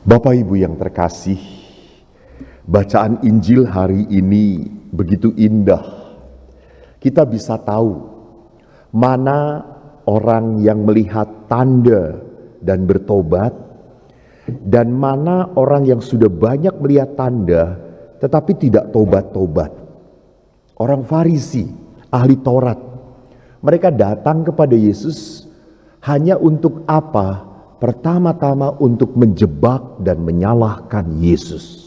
Bapak Ibu yang terkasih, bacaan Injil hari ini begitu indah. Kita bisa tahu mana orang yang melihat tanda dan bertobat, dan mana orang yang sudah banyak melihat tanda tetapi tidak tobat-tobat. Orang Farisi, ahli Taurat, mereka datang kepada Yesus hanya untuk apa? Pertama-tama untuk menjebak dan menyalahkan Yesus.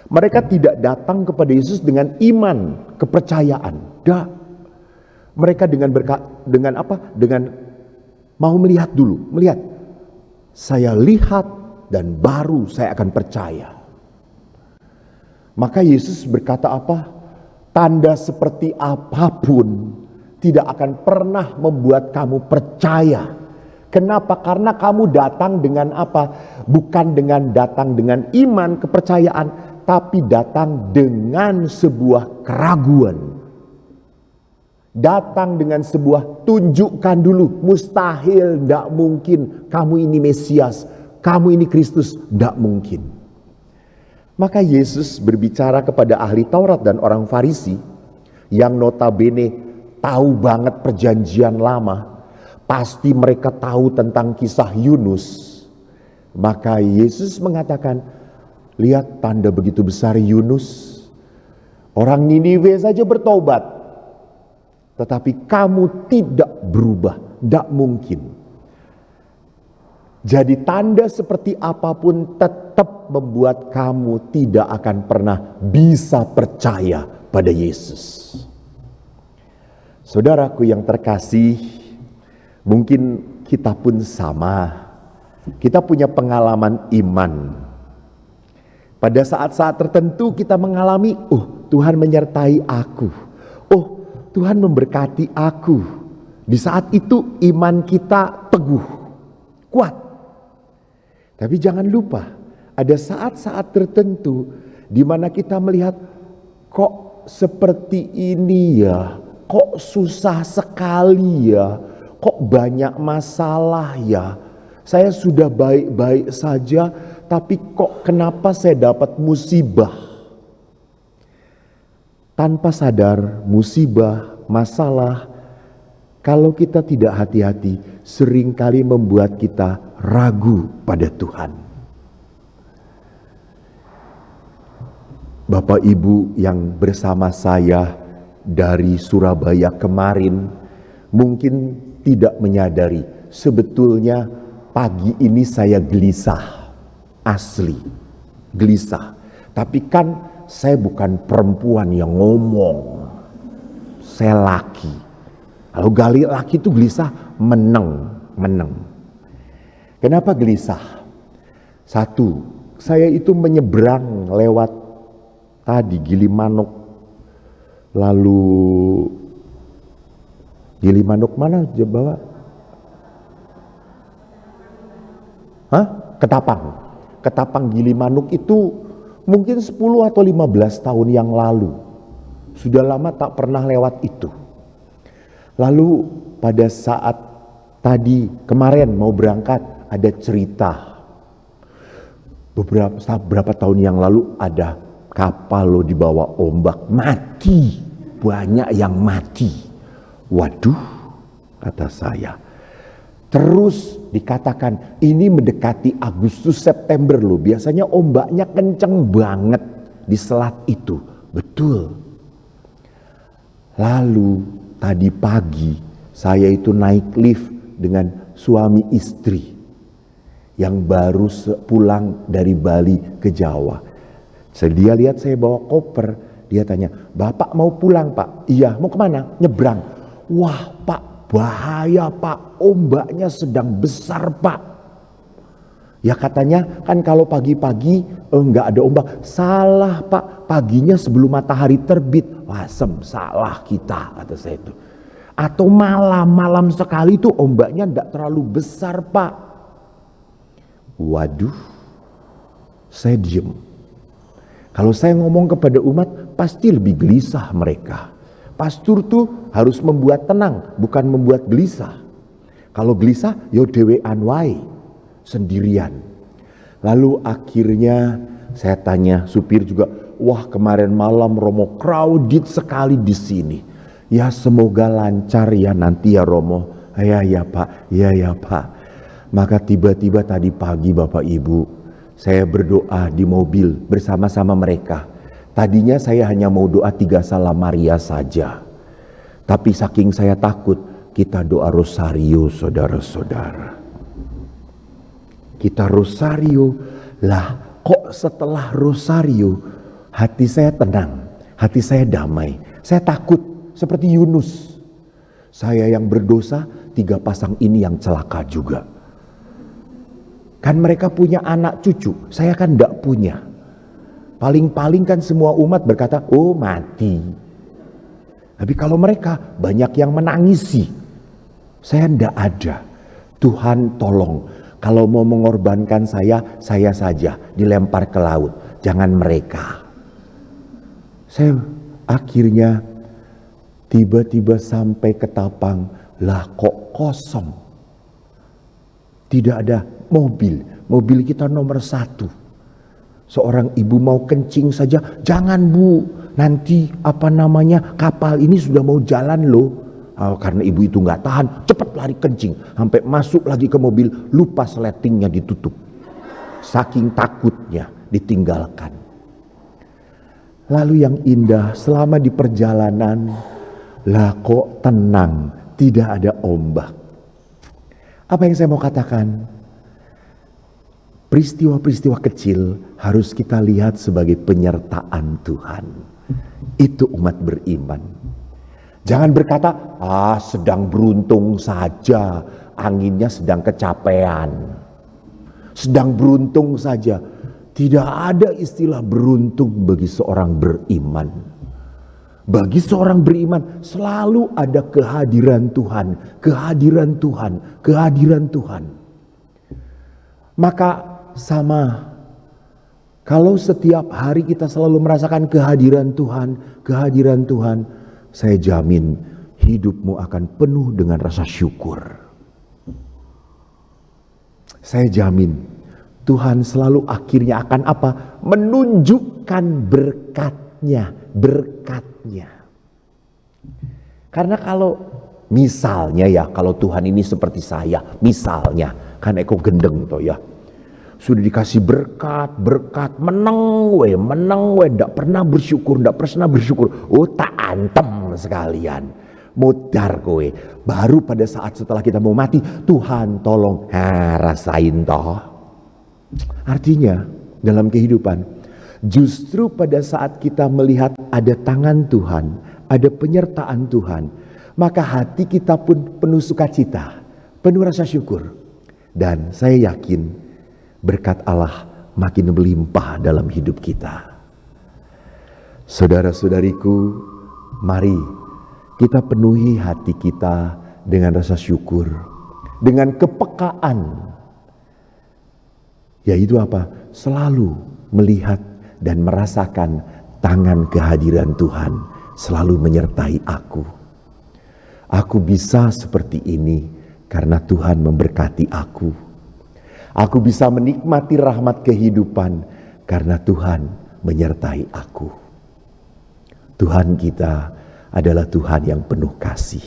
Mereka tidak datang kepada Yesus dengan iman, kepercayaan. Tidak. Mereka dengan apa? Dengan mau melihat dulu, melihat. Saya lihat dan baru saya akan percaya. Maka Yesus berkata apa? Tanda seperti apapun tidak akan pernah membuat kamu percaya. Kenapa? Karena kamu datang dengan apa? Bukan datang dengan iman, kepercayaan, tapi datang dengan sebuah keraguan. Datang dengan sebuah tunjukkan dulu, mustahil, tidak mungkin kamu ini Mesias, kamu ini Kristus, tidak mungkin. Maka Yesus berbicara kepada ahli Taurat dan orang Farisi yang notabene tahu banget perjanjian lama. Pasti mereka tahu tentang kisah Yunus. Maka Yesus mengatakan, lihat tanda begitu besar Yunus. Orang Niniwe saja bertobat. Tetapi kamu tidak berubah. Tidak mungkin. Jadi tanda seperti apapun tetap membuat kamu tidak akan pernah bisa percaya pada Yesus. Saudaraku yang terkasih, mungkin kita pun sama. Kita punya pengalaman iman. Pada saat-saat tertentu kita mengalami, Tuhan menyertai aku. Tuhan memberkati aku. Di saat itu iman kita teguh, kuat. Tapi jangan lupa, ada saat-saat tertentu di mana kita melihat, kok seperti ini ya, kok susah sekali ya, kok banyak masalah ya. Saya sudah baik-baik saja, tapi kok kenapa saya dapat musibah? Tanpa sadar, musibah, masalah, kalau kita tidak hati-hati, seringkali membuat kita ragu pada Tuhan. Bapak Ibu yang bersama saya dari Surabaya kemarin, mungkin tidak menyadari sebetulnya pagi ini saya gelisah, asli gelisah. Tapi kan saya bukan perempuan yang ngomong, saya laki. Kalau laki itu gelisah, meneng. Kenapa gelisah? Satu, saya itu menyeberang lewat tadi Gilimanuk, lalu Gilimanuk mana Jawa? Ketapang Gilimanuk itu mungkin 10 atau 15 tahun yang lalu. Sudah lama tak pernah lewat itu. Lalu pada saat tadi kemarin mau berangkat ada cerita. Beberapa tahun yang lalu ada kapal di bawah ombak mati. Banyak yang mati. Waduh, kata saya. Terus dikatakan ini mendekati Agustus September loh. Biasanya ombaknya kenceng banget di selat itu. Betul. Lalu tadi pagi saya itu naik lift dengan suami istri yang baru pulang dari Bali ke Jawa. Dia lihat saya bawa koper. Dia tanya, Bapak mau pulang Pak? Iya, mau kemana? Nyebrang. Wah Pak, bahaya Pak, ombaknya sedang besar Pak. Ya katanya kan kalau pagi-pagi enggak ada ombak. Salah Pak, paginya sebelum matahari terbit. Wah salah kita, kata saya itu. Atau malam sekali itu ombaknya enggak terlalu besar Pak. Waduh, saya diem. Kalau saya ngomong kepada umat pasti lebih gelisah mereka. Pastor tuh harus membuat tenang, bukan membuat gelisah. Kalau gelisah, yo dewean wae, sendirian. Lalu akhirnya saya tanya supir juga, wah kemarin malam Romo crowded sekali di sini. Ya semoga lancar ya nanti ya Romo. Ya Pak, ya Pak. Maka tiba-tiba tadi pagi Bapak Ibu, saya berdoa di mobil bersama-sama mereka. Tadinya saya hanya mau doa 3 Salam Maria saja. Tapi saking saya takut, kita doa rosario saudara-saudara. Kita rosario, lah kok setelah rosario hati saya tenang, hati saya damai. Saya takut seperti Yunus. Saya yang berdosa, 3 pasang ini yang celaka juga. Kan mereka punya anak cucu, saya kan enggak punya. Paling-paling kan semua umat berkata, oh mati. Tapi kalau mereka banyak yang menangisi, saya enggak ada. Tuhan tolong, kalau mau mengorbankan saya saja dilempar ke laut, jangan mereka. Saya akhirnya tiba-tiba sampai ke Tapang, lah kok kosong. Tidak ada mobil kita nomor 1. Seorang ibu mau kencing saja, jangan Bu, nanti kapal ini sudah mau jalan loh. Karena ibu itu gak tahan, cepat lari kencing. Sampai masuk lagi ke mobil, lupa sletingnya ditutup. Saking takutnya ditinggalkan. Lalu yang indah, selama di perjalanan, lah kok tenang, tidak ada ombak. Apa yang saya mau katakan? Peristiwa-peristiwa kecil harus kita lihat sebagai penyertaan Tuhan. Itu umat beriman. Jangan berkata, sedang beruntung saja, anginnya sedang kecapean. Sedang beruntung saja. Tidak ada istilah beruntung bagi seorang beriman. Bagi seorang beriman selalu ada kehadiran Tuhan, kehadiran Tuhan, kehadiran Tuhan. Maka sama, kalau setiap hari kita selalu merasakan kehadiran Tuhan, saya jamin hidupmu akan penuh dengan rasa syukur. Saya jamin Tuhan selalu akhirnya akan apa? Menunjukkan berkatnya. Karena kalau misalnya ya, kalau Tuhan ini seperti saya, misalnya, kan eko gendeng toh ya. Sudah dikasih berkat, menang we, ndak pernah bersyukur. Oh tak antem sekalian. Modar kowe. Baru pada saat setelah kita mau mati, Tuhan tolong, rasain toh. Artinya dalam kehidupan, justru pada saat kita melihat ada tangan Tuhan, ada penyertaan Tuhan, maka hati kita pun penuh sukacita, penuh rasa syukur. Dan saya yakin berkat Allah makin melimpah dalam hidup kita. Saudara-saudariku, mari kita penuhi hati kita dengan rasa syukur, dengan kepekaan. Yaitu apa? Selalu melihat dan merasakan tangan kehadiran Tuhan selalu menyertai aku. Aku bisa seperti ini karena Tuhan memberkati aku. Aku bisa menikmati rahmat kehidupan karena Tuhan menyertai aku. Tuhan kita adalah Tuhan yang penuh kasih.